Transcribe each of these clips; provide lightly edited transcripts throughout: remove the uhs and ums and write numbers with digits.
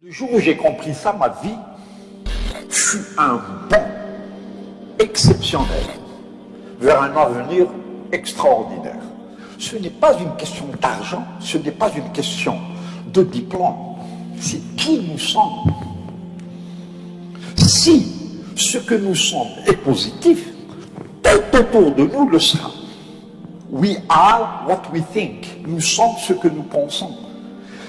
Le jour où j'ai compris ça, ma vie fut un bond exceptionnel vers un avenir extraordinaire. Ce n'est pas une question d'argent, ce n'est pas une question de diplôme, c'est qui nous sommes. Si ce que nous sommes est positif, tout autour de nous le sera. We are what we think. Nous sommes ce que nous pensons.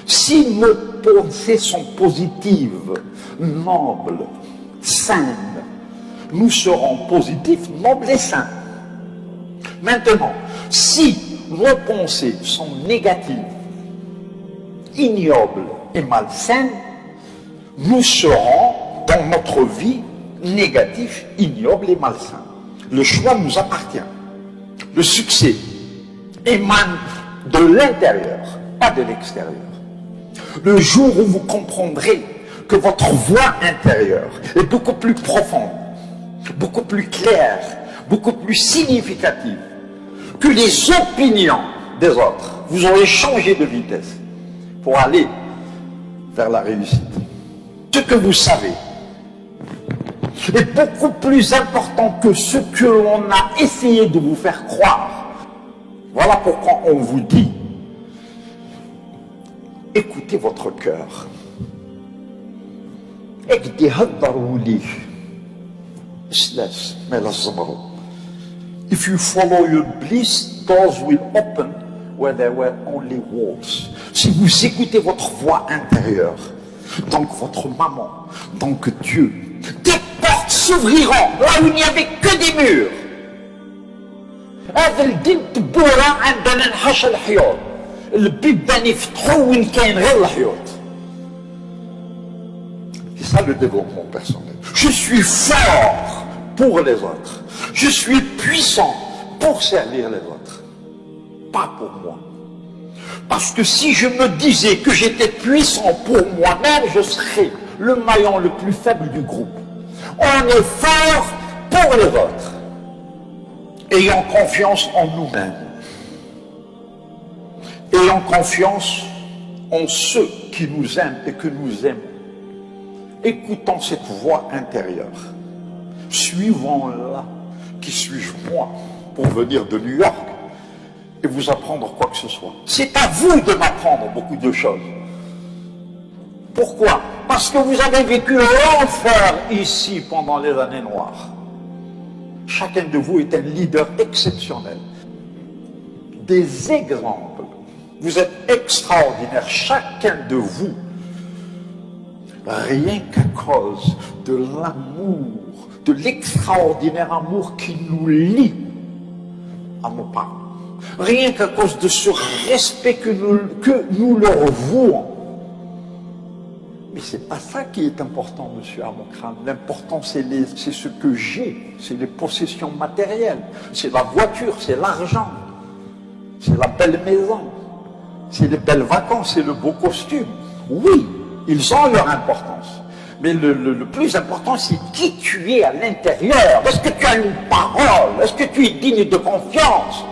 Si nos pensées sont positives, nobles, saines, nous serons positifs, nobles et sains. Maintenant, si nos pensées sont négatives, ignobles et malsaines, nous serons dans notre vie négatifs, ignobles et malsains. Le choix nous appartient. Le succès émane de l'intérieur, pas de l'extérieur. Le jour où vous comprendrez que votre voix intérieure est beaucoup plus profonde, beaucoup plus claire, beaucoup plus significative que les opinions des autres, vous aurez changé de vitesse pour aller vers la réussite. Ce que vous savez est beaucoup plus important que ce que l'on a essayé de vous faire croire. Voilà pourquoi on vous dit, écoutez votre cœur. If you follow your bliss, doors will open where there were only walls. Si vous écoutez votre voix intérieure, donc votre maman, donc Dieu, des portes s'ouvriront là où il n'y avait que des murs. هذا الدين تبورة عندنا نحش الحيوط البيبان يفتحوا وين كاين غير الحيوط. C'est ça le développement personnel. Je suis fort pour les autres. Je suis puissant pour servir les autres. Pas pour moi. Parce que si je me disais que j'étais puissant pour moi-même, je serais le maillon le plus faible du groupe. On est fort pour les autres. Ayons confiance en nous-mêmes. Ayons confiance en ceux qui nous aiment et que nous aimons. Écoutons cette voix intérieure. Suivons-la. Qui suis-je moi pour venir de New York et vous apprendre quoi que ce soit? C'est à vous de m'apprendre beaucoup de choses. Pourquoi? Parce que vous avez vécu l'enfer ici pendant les années noires. Chacun de vous est un leader exceptionnel. Des exemples. Vous êtes extraordinaire, chacun de vous. Rien qu'à cause de l'amour, de l'extraordinaire amour qui nous lie à nos parents. Rien qu'à cause de ce respect que nous leur vouons. Mais c'est pas ça qui est important, monsieur Amokram. L'important, c'est ce que j'ai, c'est les possessions matérielles, c'est la voiture, c'est l'argent, c'est la belle maison, c'est les belles vacances, c'est le beau costume. Oui, ils ont leur importance. Mais le plus important, c'est qui tu es à l'intérieur. Est-ce que tu as une parole? Est-ce que tu es digne de confiance?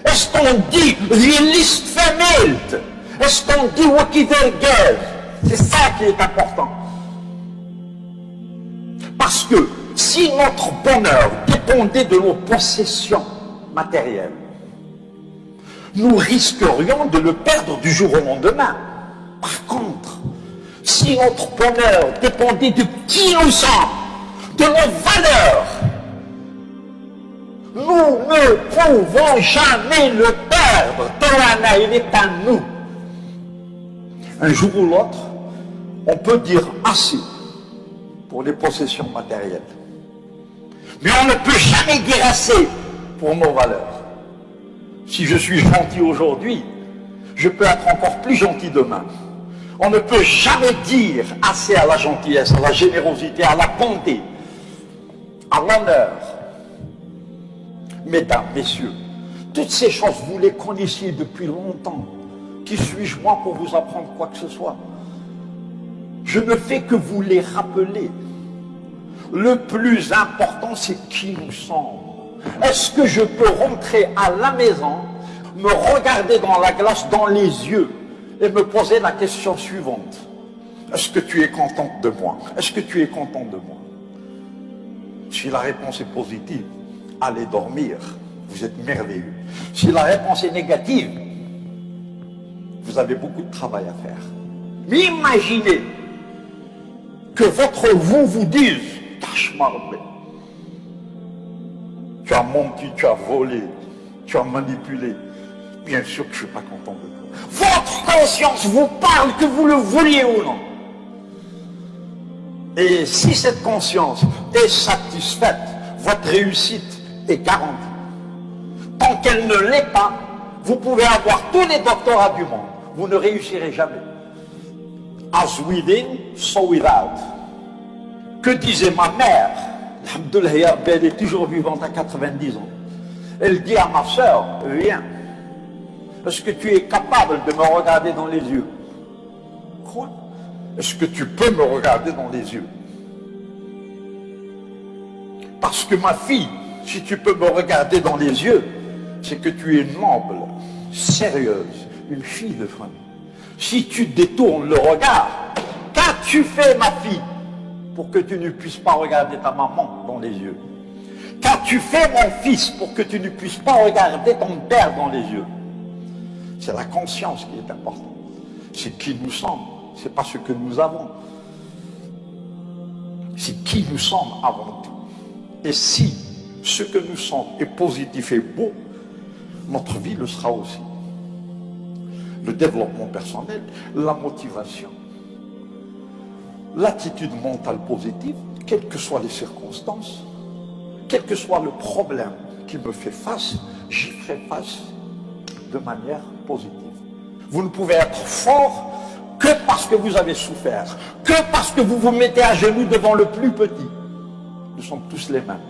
Est-ce qu'on dit « Die List vermählt » Est-ce qu'on dit « Wakivergez » C'est ça qui est important. Parce que si notre bonheur dépendait de nos possessions matérielles, nous risquerions de le perdre du jour au lendemain. Par contre, si notre bonheur dépendait de qui nous sommes, de nos valeurs, nous ne pouvons jamais le perdre. Torana, il est à nous. Un jour ou l'autre, on peut dire assez pour les possessions matérielles. Mais on ne peut jamais dire assez pour nos valeurs. Si je suis gentil aujourd'hui, je peux être encore plus gentil demain. On ne peut jamais dire assez à la gentillesse, à la générosité, à la bonté, à l'honneur. Mesdames, messieurs, toutes ces choses, vous les connaissiez depuis longtemps. Qui suis-je moi pour vous apprendre quoi que ce soit? Je ne fais que vous les rappeler. Le plus important, c'est qui nous sommes. Est-ce que je peux rentrer à la maison, me regarder dans la glace, dans les yeux, et me poser la question suivante. Est-ce que tu es contente de moi? Est-ce que tu es content de moi? Si la réponse est positive, allez dormir, vous êtes merveilleux. Si la réponse est négative, vous avez beaucoup de travail à faire. Mais imaginez que votre vous dise, Tachmarbe, tu as menti, tu as volé, tu as manipulé. Bien sûr que je ne suis pas content de toi. Votre conscience vous parle, que vous le vouliez ou non. Et si cette conscience est satisfaite, votre réussite est garantie. Tant qu'elle ne l'est pas, vous pouvez avoir tous les doctorats du monde. Vous ne réussirez jamais. As within, so without. Que disait ma mère? Alhamdoulilah, elle est toujours vivante à 90 ans. Elle dit à ma soeur, viens. Est-ce que tu es capable de me regarder dans les yeux? Quoi? Est-ce que tu peux me regarder dans les yeux? Parce que ma fille, si tu peux me regarder dans les yeux, c'est que tu es noble, sérieuse, une fille de famille. Si tu détournes le regard, qu'as-tu fait, ma fille, pour que tu ne puisses pas regarder ta maman dans les yeux? Qu'as-tu fait, mon fils, pour que tu ne puisses pas regarder ton père dans les yeux? C'est la conscience qui est importante. C'est qui nous sommes, c'est pas ce que nous avons. C'est qui nous sommes avant tout. Et si ce que nous sommes est positif et beau, notre vie le sera aussi. Le développement personnel, la motivation, l'attitude mentale positive, quelles que soient les circonstances, quel que soit le problème qui me fait face, j'y ferai face de manière positive. Vous ne pouvez être fort que parce que vous avez souffert, que parce que vous vous mettez à genoux devant le plus petit. Nous sommes tous les mêmes.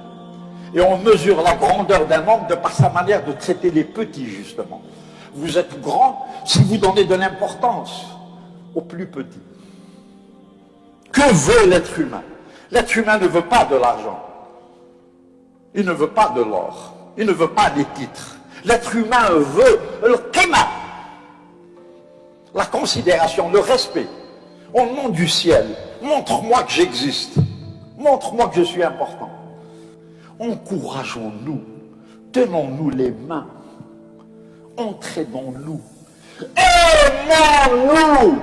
Et on mesure la grandeur d'un homme de par sa manière de traiter les petits, justement. Vous êtes grand si vous donnez de l'importance aux plus petits. Que veut l'être humain? L'être humain ne veut pas de l'argent. Il ne veut pas de l'or. Il ne veut pas des titres. L'être humain veut le qima, la considération, le respect. Au nom du ciel, montre-moi que j'existe. Montre-moi que je suis important. Encourageons-nous, tenons-nous les mains, entraînons-nous, aimons-nous.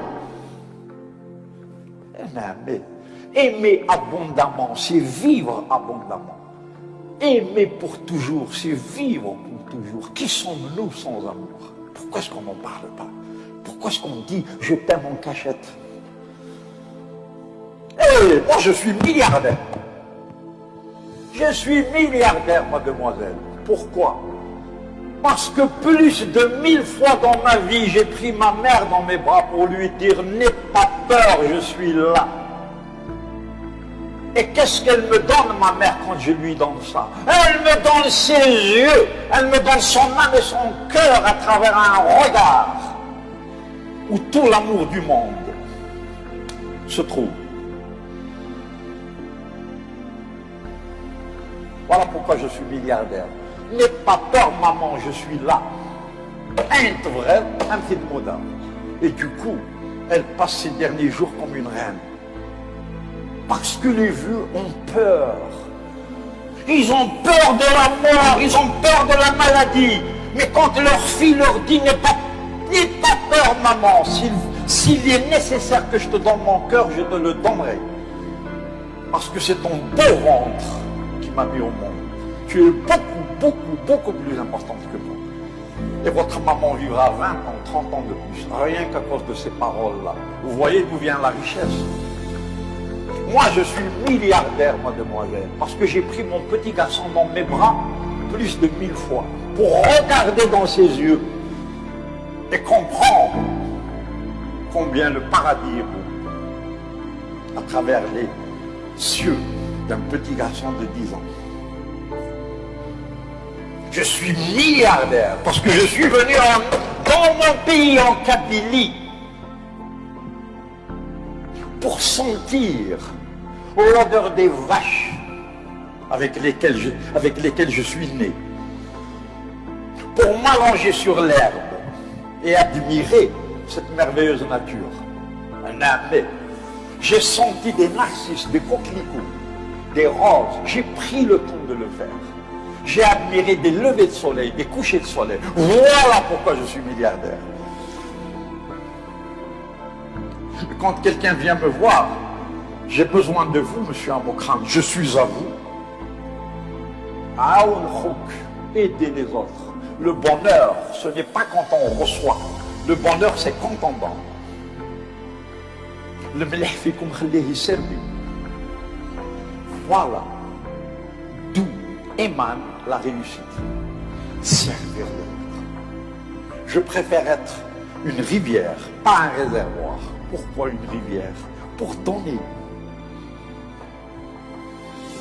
Aimer abondamment, c'est vivre abondamment. Aimer pour toujours, c'est vivre pour toujours. Qui sommes-nous sans amour? Pourquoi est-ce qu'on n'en parle pas? Pourquoi est-ce qu'on dit « je t'aime en cachette » ? Moi je suis milliardaire. Je suis milliardaire, mademoiselle. Pourquoi? Parce que plus de 1000 fois dans ma vie, j'ai pris ma mère dans mes bras pour lui dire « n'aie pas peur, je suis là ». Et qu'est-ce qu'elle me donne, ma mère, quand je lui donne ça? Elle me donne ses yeux, elle me donne son âme et son cœur à travers un regard où tout l'amour du monde se trouve. Voilà pourquoi je suis milliardaire. N'aie pas peur, maman, je suis là. Un vrai, un petit moderne. Et du coup, elle passe ses derniers jours comme une reine. Parce que les vieux ont peur. Ils ont peur de la mort, ils ont peur de la maladie. Mais quand leur fille leur dit « n'aie pas peur, maman, s'il est nécessaire que je te donne mon cœur, je te le donnerai. Parce que c'est ton beau ventre qui m'a mis au monde. Tu es beaucoup plus importante que moi. Et votre maman vivra 20 ans, 30 ans de plus, rien qu'à cause de ces paroles-là. Vous voyez d'où vient la richesse. Moi, je suis milliardaire, mademoiselle, parce que j'ai pris mon petit garçon dans mes bras plus de 1000 fois pour regarder dans ses yeux et comprendre combien le paradis est beau à travers les cieux d'un petit garçon de 10 ans. Je suis milliardaire parce que je suis venu dans mon pays, en Kabylie, pour sentir l'odeur des vaches avec lesquelles je suis né, pour m'allonger sur l'herbe et admirer cette merveilleuse nature. Un âme. J'ai senti des narcisses, des coquelicots, des roses. J'ai pris le temps de le faire. J'ai admiré des levées de soleil, des couchers de soleil. Voilà pourquoi je suis milliardaire. Quand quelqu'un vient me voir, j'ai besoin de vous, monsieur Amokran, je suis à vous. Aider les autres. Le bonheur, ce n'est pas quand on reçoit. Le bonheur, c'est quand on donne. Le mlih fikum khallihi servi. Voilà d'où émane la réussite. Servir l'autre. Je préfère être une rivière, pas un réservoir. Pourquoi une rivière? Pour donner.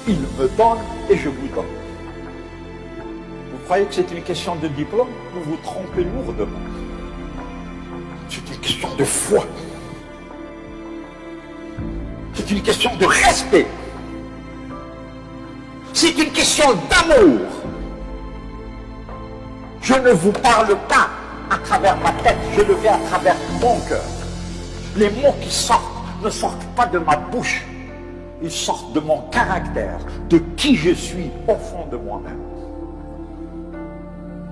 Il me donne et je vous donne. Vous croyez que c'est une question de diplôme? Vous vous trompez lourdement. C'est une question de foi. C'est une question de respect. C'est une question d'amour. Je ne vous parle pas à travers ma tête, je le fais à travers mon cœur. Les mots qui sortent ne sortent pas de ma bouche. Ils sortent de mon caractère, de qui je suis au fond de moi-même.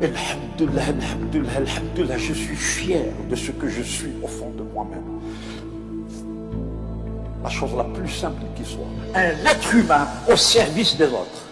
Alhamdulillah, alhamdulillah, alhamdulillah, je suis fier de ce que je suis au fond de moi-même. La chose la plus simple qui soit. Un être humain au service des autres.